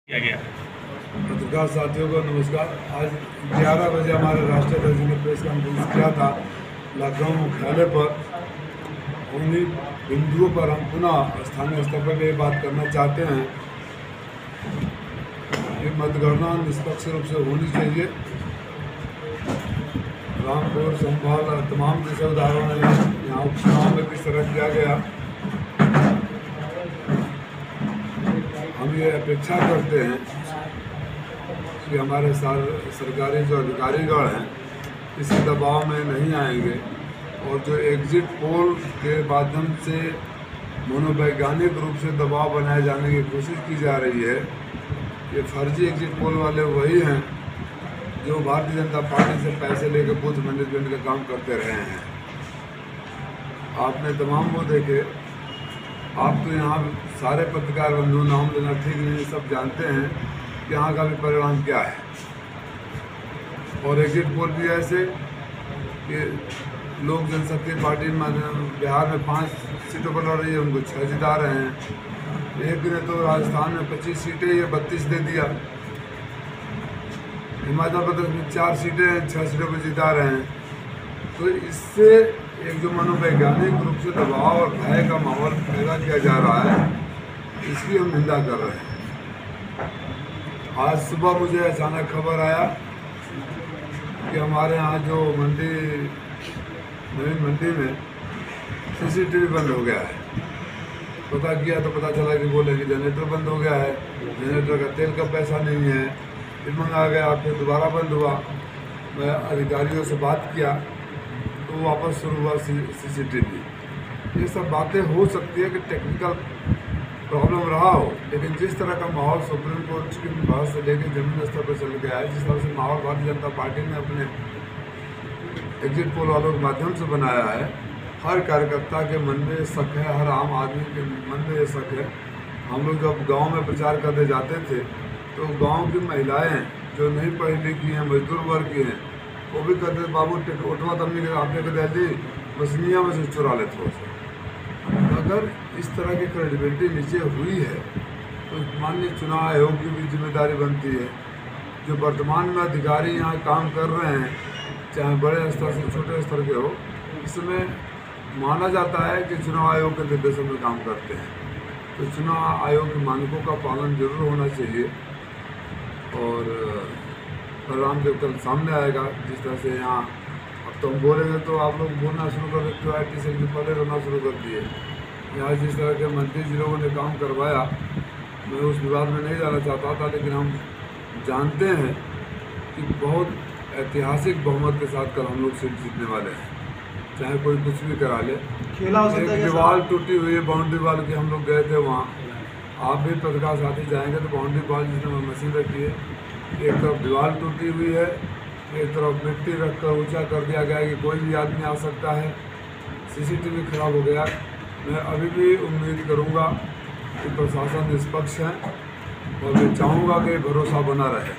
किया गया। पत्रकार साथियों को नमस्कार। आज 11 बजे हमारे राष्ट्रीय अध्यक्ष ने प्रेस कॉन्फ्रेंस किया था लखनऊ मुख्यालय पर। उन्हीं बिंदुओं पर हम पुनः स्थानीय स्तर पर ये बात करना चाहते हैं कि मतगणना निष्पक्ष रूप से होनी चाहिए। रामपुर संभाल तमाम जैसे उदाहरण है, यहाँ उपचुनाव में किस तरह किया गया। हम ये अपेक्षा करते हैं कि हमारे सरकारी जो अधिकारीगण हैं किसी दबाव में नहीं आएंगे और जो एग्जिट पोल के माध्यम से मनोवैज्ञानिक रूप से दबाव बनाए जाने की कोशिश की जा रही है। ये फर्जी एग्जिट पोल वाले वही हैं जो भारतीय जनता पार्टी से पैसे लेकर बूथ मैनेजमेंट का काम करते रहे हैं। आपने तमाम वो देखे। आप तो यहाँ सारे पत्रकार बंधु, नाम लेना ठीक नहीं, सब जानते हैं कि यहाँ का भी परिणाम क्या है। और एग्जिट पोल भी ऐसे कि लोक जनशक्ति पार्टी बिहार में 5 सीटों पर लड़ रही है, उनको 6 जिता रहे हैं। एक ने तो राजस्थान में 25 सीटें या 32 दे दिया। हिमाचल प्रदेश में 4 सीटें 6 सीटों पर जिता रहे हैं। तो इससे एक जो मनोवैज्ञानिक रूप से दबाव और भय का माहौल पैदा किया जा रहा है, इसकी हम निंदा कर रहे हैं। आज सुबह मुझे अचानक खबर आया कि हमारे यहाँ जो नवीन मंडी में सीसीटीवी बंद हो गया है। पता किया तो पता चला कि बोले कि जनरेटर बंद हो गया है, जनरेटर का तेल का पैसा नहीं है। फिर मंगा गया, फिर दोबारा बंद हुआ। मैं अधिकारियों से बात किया तो वापस शुरू हुआ सीसीटीवी। ये सब बातें हो सकती है कि टेक्निकल प्रॉब्लम रहा हो, लेकिन जिस तरह का माहौल सुप्रीम कोर्ट की बहस से लेकर जमीन स्तर पर चल गया है, जिस तरह से माहौल भारतीय जनता पार्टी ने अपने एग्जिट पोल वालों के माध्यम से बनाया है, हर कार्यकर्ता के मन में शक है, हर आम आदमी के मन में ये शक है। हम लोग जब गांव में प्रचार करने जाते थे तो गांव की महिलाएं जो नहीं पढ़ी लिखी हैं, मजदूर वर्ग की हैं, वो भी कहते थे बाबू उठवा तमनी के आपने कह दी मछलियाँ में से चुरा ले थोड़ा सा। अगर इस तरह की क्रेडिबिलिटी नीचे हुई है तो माननीय चुनाव आयोग की भी जिम्मेदारी बनती है। जो वर्तमान में अधिकारी यहाँ काम कर रहे हैं, चाहे बड़े स्तर से छोटे स्तर के हो, इसमें माना जाता है कि चुनाव आयोग के निर्देशों में काम करते हैं। तो चुनाव आयोग के मानकों का पालन जरूर होना चाहिए। और परिणाम जब कल सामने आएगा, जिस तरह से यहाँ अब तो हम बोलेंगे तो आप लोग बोलना शुरू कर देते हो, IT से पहले रोना शुरू कर दिए। यहाँ जिस तरह के मंत्री जी लोगों ने काम करवाया, मैं उस विवाद में नहीं जाना चाहता था, लेकिन हम जानते हैं कि बहुत ऐतिहासिक बहुमत के साथ कल हम लोग सीट जीतने वाले हैं, चाहे कोई कुछ भी करा ले। एक दीवार टूटी हुई है, बाउंड्री वाल की, हम लोग गए थे वहाँ। आप भी पत्रकार साथी जाएंगे तो बाउंड्री वाल जिसने मशीन रखी है, एक तरफ दीवार टूटी हुई है, एक तरफ मिट्टी रखकर ऊंचा कर दिया गया है कि कोई भी आदमी आ सकता है। CCTV खराब हो गया। मैं अभी भी उम्मीद करूंगा कि प्रशासन निष्पक्ष है और मैं चाहूँगा कि भरोसा बना रहे।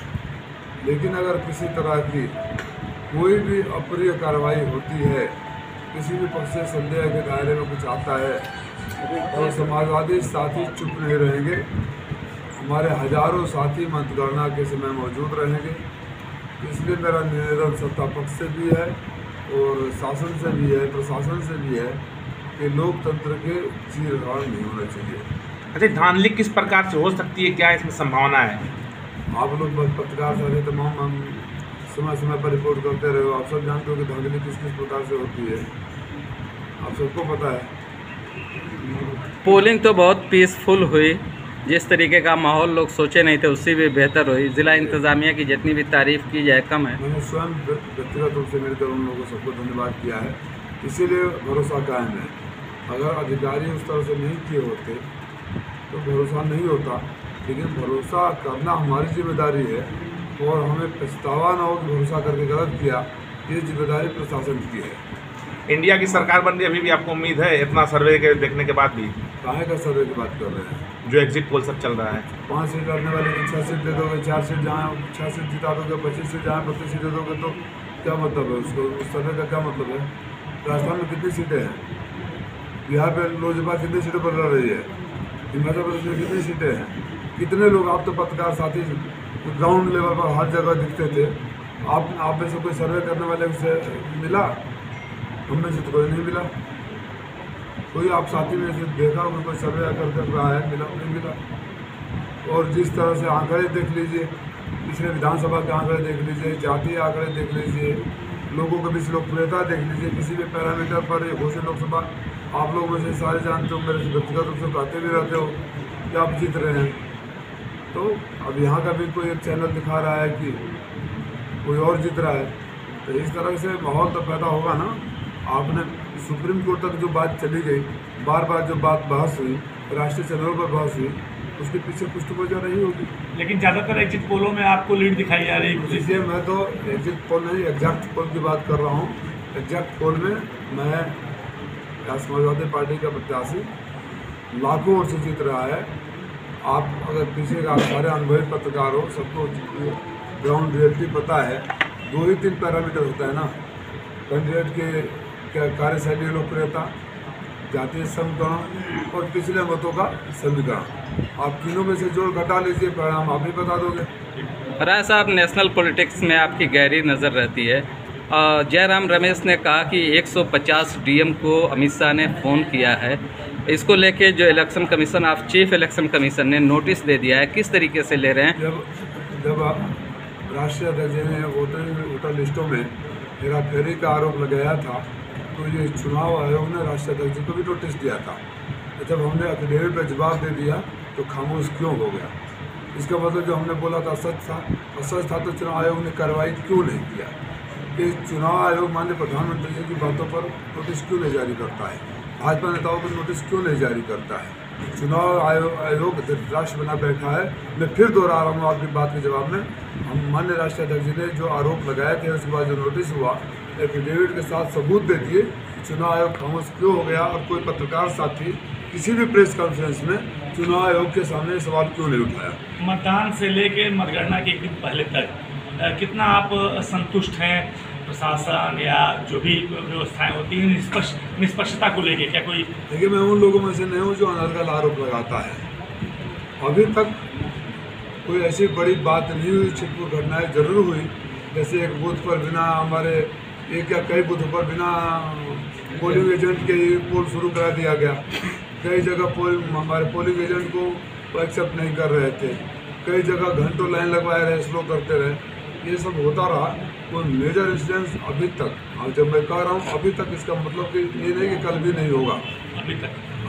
लेकिन अगर किसी तरह की कोई भी अप्रिय कार्रवाई होती है, किसी भी पक्ष से संदेह के दायरे में कुछ आता है, और समाजवादी साथी चुप नहीं रहेंगे। हमारे हजारों साथी मतगणना के समय मौजूद रहेंगे। इसलिए मेरा निवेदन सत्ता पक्ष से भी है और शासन से भी है, प्रशासन से भी है कि लोकतंत्र के चीरहरण नहीं होना चाहिए। अच्छा, धांधली किस प्रकार से हो सकती है, क्या इसमें संभावना है? आप लोग पत्रकार साथी तमाम हम समय पर रिपोर्ट करते रहे हो। आप सब जानते हो कि धांधली किस किस प्रकार से होती है, आप सबको पता है। पोलिंग तो बहुत पीसफुल हुई, जिस तरीके का माहौल लोग सोचे नहीं थे उससे भी बेहतर हुई। जिला इंतजामिया की जितनी भी तारीफ की जाए कम है। मैंने स्वयं व्यक्तिगत रूप से मिलकर उन लोगों को सबको धन्यवाद किया है, इसीलिए भरोसा कायम है। अगर अधिकारी उस तरह से नहीं किए होते तो भरोसा नहीं होता, लेकिन भरोसा करना हमारी जिम्मेदारी है और हमें पछतावा न हो कि भरोसा करके गलत किया। ये जिम्मेदारी प्रशासन की है। इंडिया की सरकार बनने अभी भी आपको उम्मीद है, इतना सर्वे के देखने के बाद भी? काहे का सर्वे की बात कर रहे हैं? जो एग्जिट पोल सब चल रहा है, 5 सीट लड़ने वाले को 6 सीट दे दोगे, 4 सीट जहाँ 6 सीट जिता दोगे, 25 सीट जहाँ 32 सीट दे दोगे, तो क्या मतलब है उसको? उस सर्वे का क्या मतलब है? राजस्थान में कितनी सीटें हैं? बिहार में लोजपा कितनी सीटों पर लड़ रही है? हिमाचल प्रदेश में कितनी सीटें हैं? कितने लोग, आप तो पत्रकार साथी ग्राउंड लेवल पर हर जगह दिखते थे, आप में से कोई सर्वे करने वाले से मिला? हम में से तो कोई नहीं मिला। कोई आप साथी में से देखा होगा कोई सर्वे कर रहा है? मिला नहीं मिला। और जिस तरह से आंकड़े देख लीजिए, पिछले विधानसभा के आंकड़े देख लीजिए, जातीय आंकड़े देख लीजिए, लोगों के बीच लोकप्रियता देख लीजिए, किसी भी पैरामीटर पर घोषित लोकसभा आप लोग में से सारे जानते हो, मेरे से व्यक्तिगत रूप से कहते भी रहते हो कि आप जीत रहे हैं। तो अब यहाँ का भी कोई एक चैनल दिखा रहा है कि कोई और जीत रहा है, तो इस तरह से माहौल तो पैदा होगा ना। आपने सुप्रीम कोर्ट तक जो बात चली गई, बार बार जो बात बहस हुई, राष्ट्रीय चैनलों पर बहस हुई, उसके पीछे कुछ तो वजह नहीं होगी। लेकिन ज़्यादातर एग्जिट पोलों में आपको लीड दिखाई जा रही है। इसलिए मैं तो एग्जिट पोल नहीं, एग्जैक्ट पोल की बात कर रहा हूँ। एग्जैक्ट पोल में मैं समाजवादी पार्टी का प्रत्याशी लाखों वोट से जीत रहा है। आप अगर पीछे का सारे अनुभवी पत्रकार हो, सबको ग्राउंड रियलिटी पता है। 2 ही 3 पैरामीटर होता है ना, कैंडिडेट के कार्यशैली, लोकप्रियता, जातीय समीकरण और पिछले मतों का समीकरण। आप तीनों में से जोड़ घटा लीजिए, परिणाम आप ही बता दोगे। राय साहब, नेशनल पॉलिटिक्स में आपकी गहरी नज़र रहती है। जयराम रमेश ने कहा कि 150 डीएम को अमित शाह ने फ़ोन किया है। इसको लेके जो इलेक्शन कमीशन, आप चीफ इलेक्शन कमीशन ने नोटिस दे दिया है, किस तरीके से ले रहे हैं? जब राष्ट्रीय अध्यक्ष ने वोटर लिस्टों में हेराफेरी का आरोप लगाया था, तो ये चुनाव आयोग ने राष्ट्रीय अध्यक्ष को भी नोटिस दिया था। जब हमने एफिडेविट पर जवाब दे दिया तो खामोश क्यों हो गया? इसका मतलब जो हमने बोला था सच था, और सच था तो चुनाव आयोग ने कार्रवाई क्यों नहीं किया? कि चुनाव आयोग माननीय प्रधानमंत्री जी की बातों पर नोटिस क्यों नहीं जारी करता है? भाजपा नेताओं पर नोटिस क्यों नहीं जारी करता है? चुनाव आयोग राष्ट्र बना बैठा है। मैं फिर दोहरा रहा हूँ आपकी बात के जवाब में, हम माननीय राष्ट्रीय अध्यक्ष जी ने जो आरोप लगाए थे, उसके बाद जो नोटिस हुआ, एफिडेविट के साथ सबूत दे दिए। चुनाव आयोग खामोश क्यों हो गया? और कोई पत्रकार साथी किसी भी प्रेस कॉन्फ्रेंस में चुनाव आयोग के सामने सवाल क्यों नहीं उठाया? मतदान से लेकर मतगणना के एक दिन पहले तक कितना आप संतुष्ट हैं प्रशासन या जो भी व्यवस्थाएं होती हैं निष्पक्षता को लेके? क्या कोई? देखिए, मैं उन लोगों में से नहीं हूँ जो अनर्गल आरोप लगाता है। अभी तक कोई ऐसी बड़ी बात नहीं हुई। छिटपुट घटनाएं जरूर हुई, जैसे एक बूथ पर बिना हमारे एक या कई बूथों पर बिना पोलिंग एजेंट के ही पोल शुरू करा दिया गया। कई जगह हमारे पोलिंग एजेंट को एक्सेप्ट नहीं कर रहे थे, कई जगह घंटों लाइन लगवाए रहे, स्लो करते रहे। ये सब होता रहा। कोई मेजर इंसिडेंस अभी तक, और जब मैं कह रहा हूँ अभी तक, इसका मतलब कि ये नहीं कि कल भी नहीं होगा।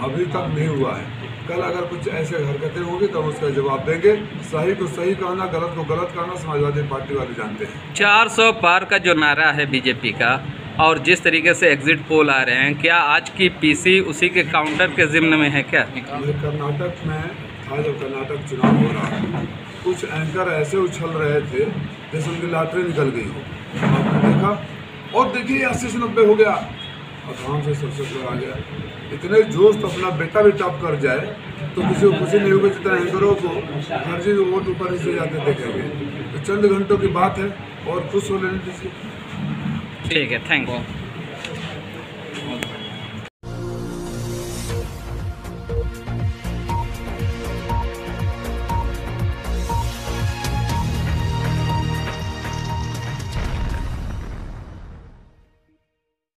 अभी तक नहीं हुआ है। कल अगर कुछ ऐसे हरकतें होंगी तो हम उसका जवाब देंगे। सही को सही कहना, गलत को गलत कहना समाजवादी पार्टी वाले जानते हैं। 400 पार का जो नारा है बीजेपी का, और जिस तरीके से एग्जिट पोल आ रहे हैं, क्या आज की पीसी उसी के काउंटर के जिम्न में है क्या? कर्नाटक में था, जब कर्नाटक चुनाव हो रहा है, कुछ एंकर ऐसे उछल रहे थे जैसे उनकी लॉटरी निकल गई हो। आपने देखा? और देखिए 80 से 90 हो गया, आराम से 67 आ गया। इतने जोश तो अपना बेटा भी टॉप कर जाए तो किसी को खुशी नहीं होगी, जितना एंकरों को हर चीज़ वोट ऊपर से जाते देखेंगे। तो चंद घंटों की बात है और खुश हो लेने दीजिए। ठीक है, थैंक यू।